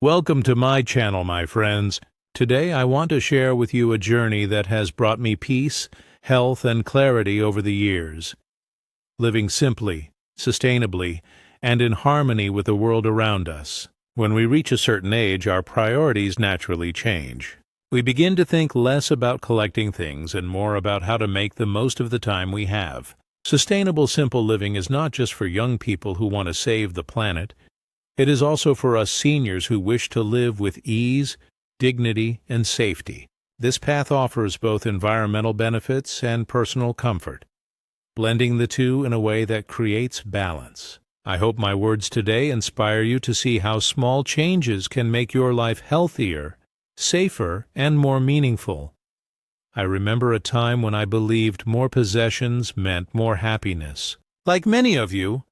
Welcome to my channel, my friends. Today I want to share with you a journey that has brought me peace, health, and clarity over the years. Living simply, sustainably, and in harmony with the world around us. When we reach a certain age, our priorities naturally change. We begin to think less about collecting things and more about how to make the most of the time we have. Sustainable, simple living is not just for young people who want to save the planet. It is also for us seniors who wish to live with ease, dignity, and safety. This path offers both environmental benefits and personal comfort, blending the two in a way that creates balance. I hope my words today inspire you to see how small changes can make your life healthier, safer, and more meaningful. I remember a time when I believed more possessions meant more happiness. Like many of you,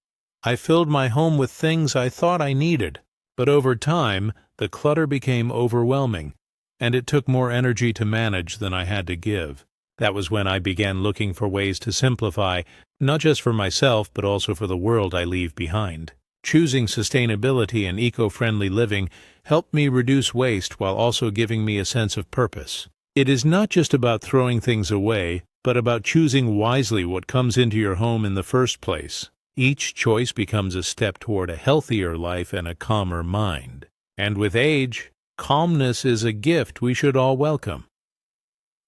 I filled my home with things I thought I needed, but over time, the clutter became overwhelming, and it took more energy to manage than I had to give. That was when I began looking for ways to simplify, not just for myself, but also for the world I leave behind. Choosing sustainability and eco-friendly living helped me reduce waste while also giving me a sense of purpose. It is not just about throwing things away, but about choosing wisely what comes into your home in the first place. Each choice becomes a step toward a healthier life and a calmer mind. And with age, calmness is a gift we should all welcome.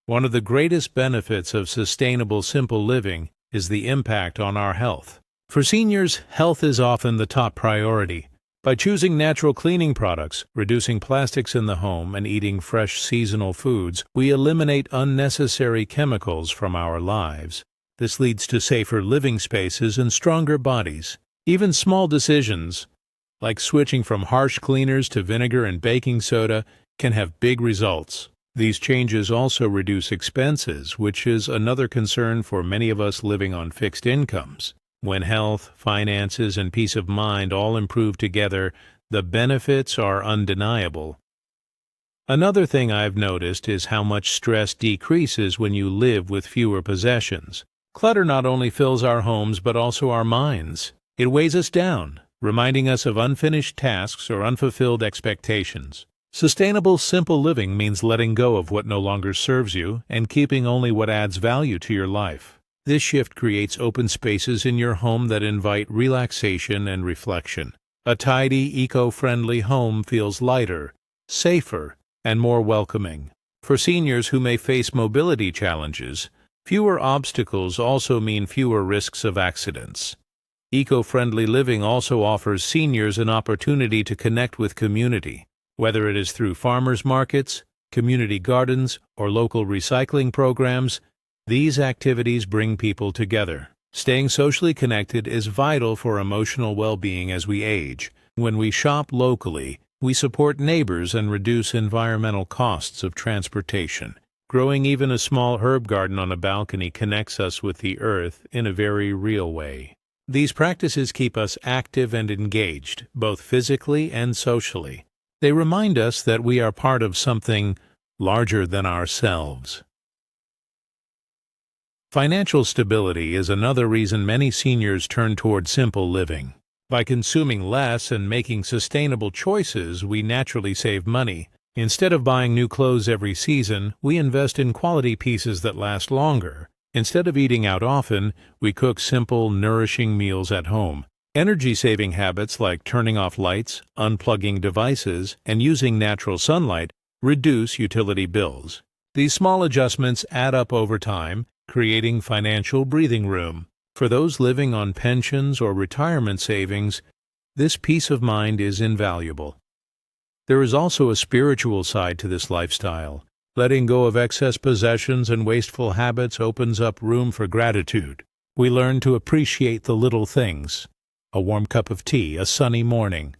One of the greatest benefits of sustainable, simple living is the impact on our health. For seniors, health is often the top priority. By choosing natural cleaning products, reducing plastics in the home, and eating fresh seasonal foods, we eliminate unnecessary chemicals from our lives. This leads to safer living spaces and stronger bodies. Even small decisions, like switching from harsh cleaners to vinegar and baking soda, can have big results. These changes also reduce expenses, which is another concern for many of us living on fixed incomes. When health, finances, and peace of mind all improve together, the benefits are undeniable. Another thing I've noticed is how much stress decreases when you live with fewer possessions. Clutter not only fills our homes but also our minds. It weighs us down, reminding us of unfinished tasks or unfulfilled expectations. Sustainable, simple living means letting go of what no longer serves you and keeping only what adds value to your life. This shift creates open spaces in your home that invite relaxation and reflection. A tidy, eco-friendly home feels lighter, safer, and more welcoming. For seniors who may face mobility challenges, fewer obstacles also mean fewer risks of accidents. Eco-friendly living also offers seniors an opportunity to connect with community, whether it is through farmers markets, community gardens, or local recycling programs. These activities bring people together. Staying socially connected is vital for emotional well-being as we age. When we shop locally, we support neighbors and reduce environmental costs of transportation. Growing even a small herb garden on a balcony connects us with the earth in a very real way. These practices keep us active and engaged, both physically and socially. They remind us that we are part of something larger than ourselves. Financial stability is another reason many seniors turn toward simple living. By consuming less and making sustainable choices, we naturally save money. Instead of buying new clothes every season, we invest in quality pieces that last longer. Instead of eating out often, we cook simple, nourishing meals at home. Energy-saving habits like turning off lights, unplugging devices, and using natural sunlight reduce utility bills. These small adjustments add up over time, creating financial breathing room. For those living on pensions or retirement savings, this peace of mind is invaluable. There is also a spiritual side to this lifestyle. Letting go of excess possessions and wasteful habits opens up room for gratitude. We learn to appreciate the little things: a warm cup of tea, a sunny morning,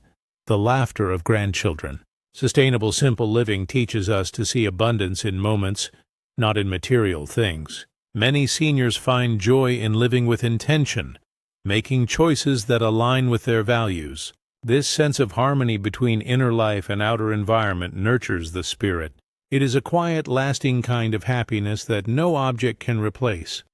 the laughter of grandchildren. Sustainable, simple living teaches us to see abundance in moments, not in material things. Many seniors find joy in living with intention, making choices that align with their values. This sense of harmony between inner life and outer environment nurtures the spirit. It is a quiet, lasting kind of happiness that no object can replace.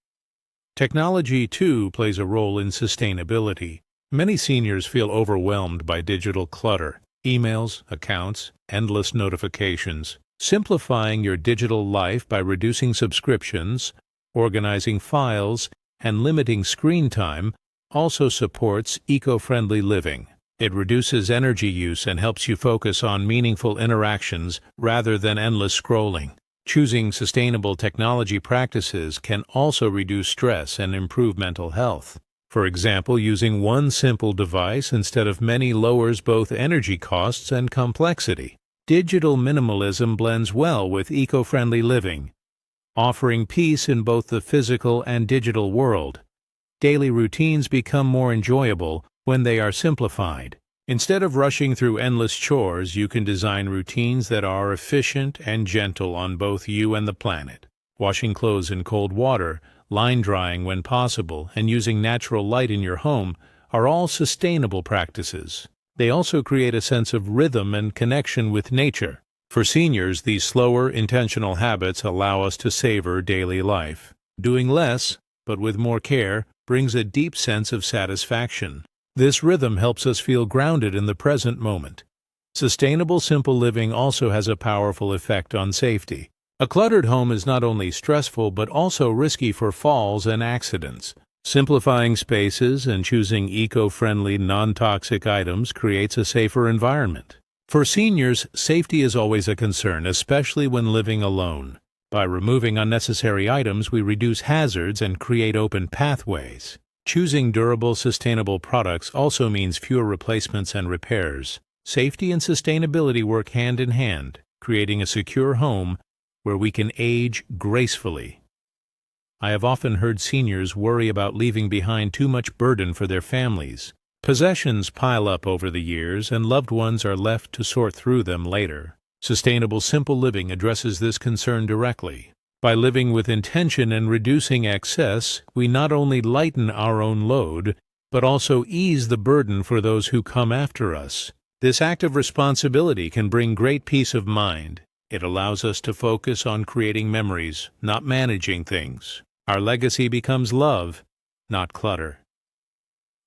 Technology, too, plays a role in sustainability. Many seniors feel overwhelmed by digital clutter. emails, accounts, endless notifications. Simplifying your digital life by reducing subscriptions, organizing files, and limiting screen time also supports eco-friendly living. It reduces energy use and helps you focus on meaningful interactions rather than endless scrolling. Choosing sustainable technology practices can also reduce stress and improve mental health. For example, using one simple device instead of many lowers both energy costs and complexity. Digital minimalism blends well with eco-friendly living, offering peace in both the physical and digital world. Daily routines become more enjoyable when they are simplified. Instead of rushing through endless chores, you can design routines that are efficient and gentle on both you and the planet. Washing clothes in cold water, line drying when possible, and using natural light in your home are all sustainable practices. They also create a sense of rhythm and connection with nature. For seniors, these slower, intentional habits allow us to savor daily life. Doing less, but with more care, brings a deep sense of satisfaction. This rhythm helps us feel grounded in the present moment. Sustainable, simple living also has a powerful effect on safety. A cluttered home is not only stressful but also risky for falls and accidents. Simplifying spaces and choosing eco-friendly, non-toxic items creates a safer environment. For seniors, safety is always a concern, especially when living alone. By removing unnecessary items, we reduce hazards and create open pathways. Choosing durable, sustainable products also means fewer replacements and repairs. Safety and sustainability work hand in hand, creating a secure home where we can age gracefully. I have often heard seniors worry about leaving behind too much burden for their families. Possessions pile up over the years, and loved ones are left to sort through them later. Sustainable, simple living addresses this concern directly. By living with intention and reducing excess, we not only lighten our own load, but also ease the burden for those who come after us. This act of responsibility can bring great peace of mind. It allows us to focus on creating memories, not managing things. Our legacy becomes love, not clutter.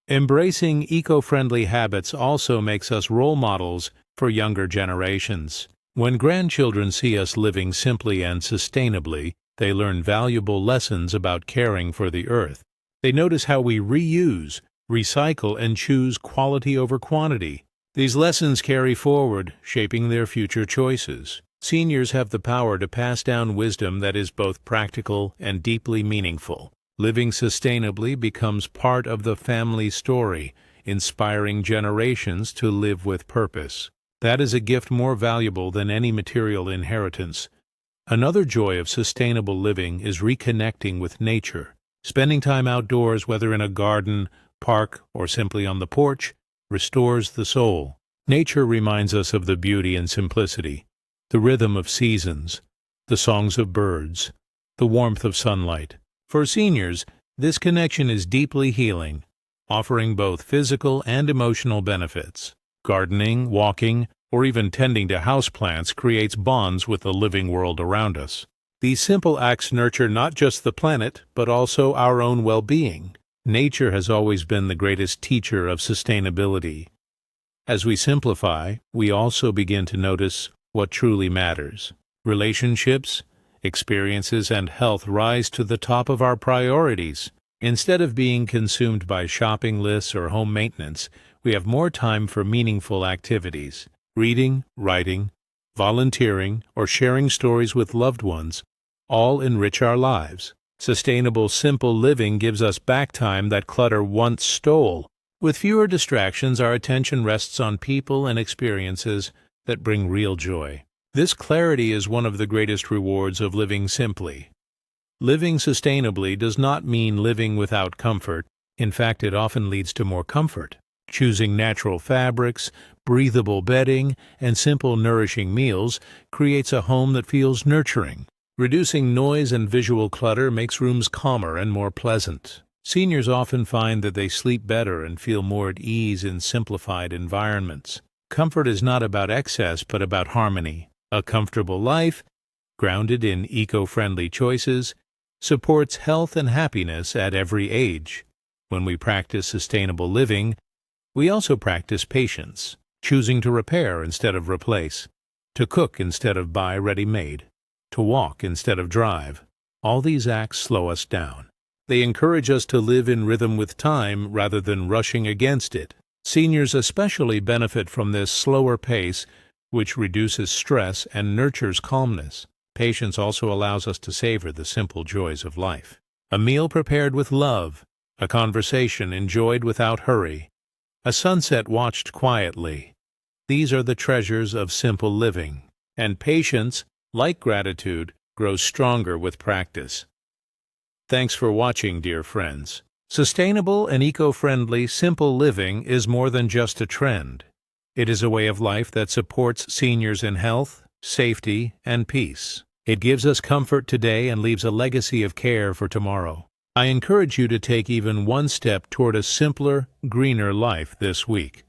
Embracing eco-friendly habits also makes us role models for younger generations. When grandchildren see us living simply and sustainably, they learn valuable lessons about caring for the earth. They notice how we reuse, recycle, and choose quality over quantity. These lessons carry forward, shaping their future choices. Seniors have the power to pass down wisdom that is both practical and deeply meaningful. Living sustainably becomes part of the family story, inspiring generations to live with purpose. That is a gift more valuable than any material inheritance. Another joy of sustainable living is reconnecting with nature. Spending time outdoors, whether in a garden, park, or simply on the porch, restores the soul. Nature reminds us of the beauty and simplicity, the rhythm of seasons, the songs of birds, the warmth of sunlight. For seniors, this connection is deeply healing, offering both physical and emotional benefits. Gardening, walking, or even tending to houseplants creates bonds with the living world around us. These simple acts nurture not just the planet, but also our own well-being. Nature has always been the greatest teacher of sustainability. As we simplify, we also begin to notice what truly matters. Relationships, experiences, and health rise to the top of our priorities. Instead of being consumed by shopping lists or home maintenance, we have more time for meaningful activities. Reading, writing, volunteering, or sharing stories with loved ones all enrich our lives. Sustainable, simple living gives us back time that clutter once stole. With fewer distractions, our attention rests on people and experiences that bring real joy. This clarity is one of the greatest rewards of living simply. Living sustainably does not mean living without comfort. In fact, it often leads to more comfort. Choosing natural fabrics, breathable bedding, and simple, nourishing meals creates a home that feels nurturing. Reducing noise and visual clutter makes rooms calmer and more pleasant. Seniors often find that they sleep better and feel more at ease in simplified environments. Comfort is not about excess, but about harmony. A comfortable life, grounded in eco-friendly choices, supports health and happiness at every age. When we practice sustainable living, we also practice patience. choosing to repair instead of replace, to cook instead of buy ready-made, to walk instead of drive. All these acts slow us down. They encourage us to live in rhythm with time rather than rushing against it. Seniors especially benefit from this slower pace, which reduces stress and nurtures calmness. Patience also allows us to savor the simple joys of life. A meal prepared with love, a conversation enjoyed without hurry, a sunset watched quietly. These are the treasures of simple living, and patience, like gratitude, grows stronger with practice. Thanks for watching, dear friends. Sustainable and eco-friendly, simple living is more than just a trend. It is a way of life that supports seniors in health, safety, and peace. It gives us comfort today and leaves a legacy of care for tomorrow. I encourage you to take even one step toward a simpler, greener life this week.